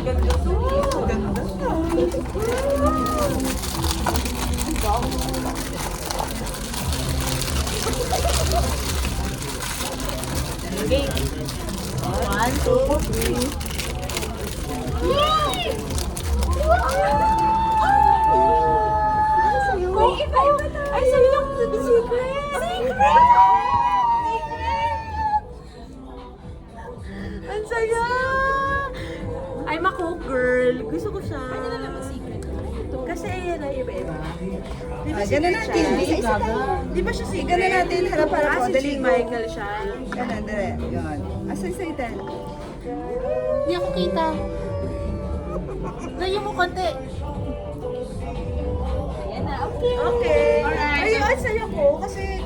Ganda to. Ganda. Okay. 1, 2, 3. Yay! Ay, sa'yo yung secret! Secret! Ang saya! I'm a cook girl. Gusto ko siya. Ano na naman secret? Kasi ayan na iba-iba. Di ba Ganun secret natin. siya? Isa-isa. Di ba siya secret? Ganun natin. Harap para po. Si Dali Jim mo. Michael siya. Ganun, dali. Yun. Asay-say din. Hindi ako kita. Layo mo konti. Okay. Alright. Ayun, sa'yo ko kasi